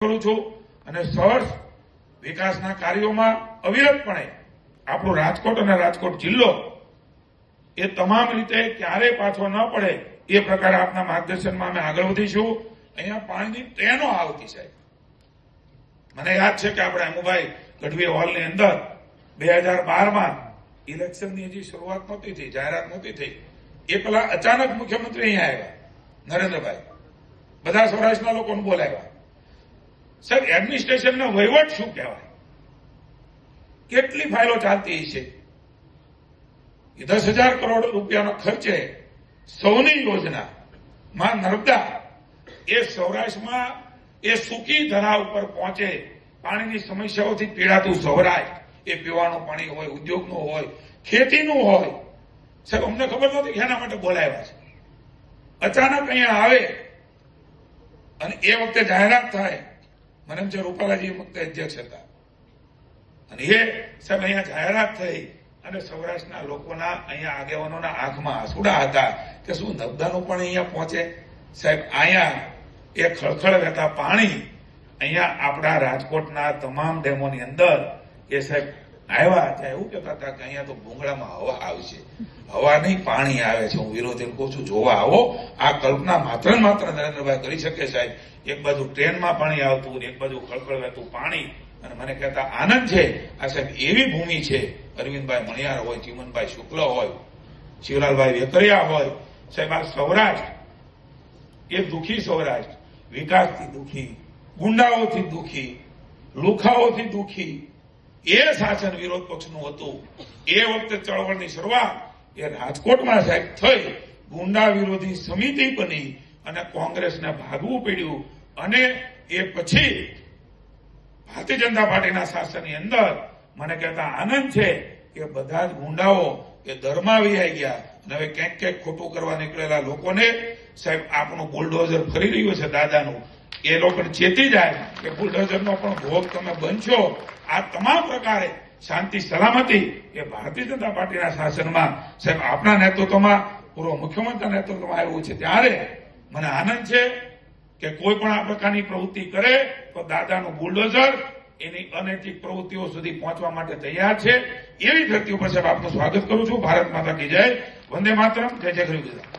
કરું છું અને સહર્ષ વિકાસના કાર્યોમાં અવિરતપણે આપણું રાજકોટ અને રાજકોટ જિલ્લો એ તમામ રીતે ક્યારેય પાછો ન પડે એ પ્રકારે આપના માર્ગદર્શનમાં અમે આગળ વધીશું. અહીંયા પાણીની ટ્રેનો આવતી સાહેબ. મને યાદ છે કે આપણે અમુભાઈ ગઢવી હોલની અંદર 2012માં ઇલેક્શનની હજી શરૂઆત નહોતી થઈ, જાહેરાત નહોતી થઈ. એ પેલા અચાનક મુખ્યમંત્રી અહીંયા આવ્યા, નરેન્દ્રભાઈ, બધા સૌરાષ્ટ્રના લોકોને બોલાવ્યા. સાહેબ, એડમિનિસ્ટ્રેશનનો વહીવટ શું કહેવાય? કેટલી ફાઇલો ચાલતી છે? 10,000 કરોડ રૂપિયાનો ખર્ચે સૌની યોજના માં નર્મદા એ સૌરાષ્ટ્રમાં એ સૂકી ધરા ઉપર પહોંચે, પાણીની સમસ્યાઓથી પીડાતું સૌરાષ્ટ્ર, એ પીવાનું પાણી હોય, ઉદ્યોગનું હોય, ખેતીનું હોય. સાહેબ, અમને ખબર નહોતી કે એના માટે બોલાવ્યા છે. અચાનક અહીંયા આવે અને એ વખતે જાહેરાત થાય. મને એમ છે રૂપાલાજી વખતે અધ્યક્ષ હતા અને એ સાહેબ અહીંયા જાહેરાત થઈ અને સૌરાષ્ટ્રના લોકોના, અહીંયા આગેવાનોના આંખમાં આંસુડા હતા કે શું નર્મદાનું પણ અહીંયા પહોંચે? સાહેબ, અહીંયા એ ખળખળ વહેતા પાણી અહીંયા આપણા રાજકોટના તમામ ડેમોની અંદર એ સાહેબ આવ્યા. ત્યાં એવું કહેતા હતા કે અહીંયા તો ભૂંગળામાં હવા આવશે. હવા નહીં, પાણી આવે છે. હું વિરોધી કહું છું, જોવા આવો. આ કલ્પના માત્ર ને માત્ર નરેન્દ્રભાઈ કરી શકે સાહેબ. એક બાજુ ટ્રેનમાં પાણી આવતું, એક બાજુ ખળખળ વહેતું પાણી. અને મને કહેતા આનંદ છે, આ સાહેબ એવી ભૂમિ છે, અરવિંદભાઈ મણિયાર હોય, ચિમનભાઈ શુક્લ હોય, શિવલાલભાઈ વેકરિયા હોય, સાહેબ આ સૌરાષ્ટ્ર એ દુઃખી સૌરાષ્ટ્ર, વિકાસથી દુઃખી, ગુંડાઓથી દુઃખી, લુખાઓથી દુઃખી એ શાસન વિરોધ પક્ષનું હતું. એ વખતે ચળવળની શરૂઆત એ રાજકોટમાં સાહેબ થઈ. ગુંડા વિરોધી સમિતિ બની અને કોંગ્રેસને ભાગવું પડ્યું અને એ પછી ભારતીય જનતા પાર્ટીના શાસનની અંદર મને કહેતા આનંદ છે કે બધા જ ગુંડાઓ એ દરમાવી આવી ગયા અને હવે ક્યાંક ક્યાંક ખોટું કરવા નીકળેલા લોકોને સાહેબ આપણું બુલડોઝર ફરી રહ્યું છે દાદાનું. એ લોકોને ચેતી જાય કે બુલડોઝરનો પણ ભોગ તમે બનશો. આ તમામ પ્રકારે શાંતિ સલામતી એ ભારતીય જનતા પાર્ટીના શાસનમાં સાહેબ આપણા નેતૃત્વમાં, પૂર્વ મુખ્યમંત્રીના નેતૃત્વમાં આવ્યું છે. ત્યારે મને આનંદ છે કે કોઈ પણ આ પ્રકારની પ્રવૃત્તિ કરે તો દાદાનું બુલડોઝર એની અનૈતિક પ્રવૃત્તિઓ સુધી પહોંચવા માટે તૈયાર છે. એવી વ્યક્તિ ઉપર સાહેબ આપનું સ્વાગત કરું છું. ભારત માતા કી જય, વંદે માતરમ, જય જય ગરવી ગુજરાત.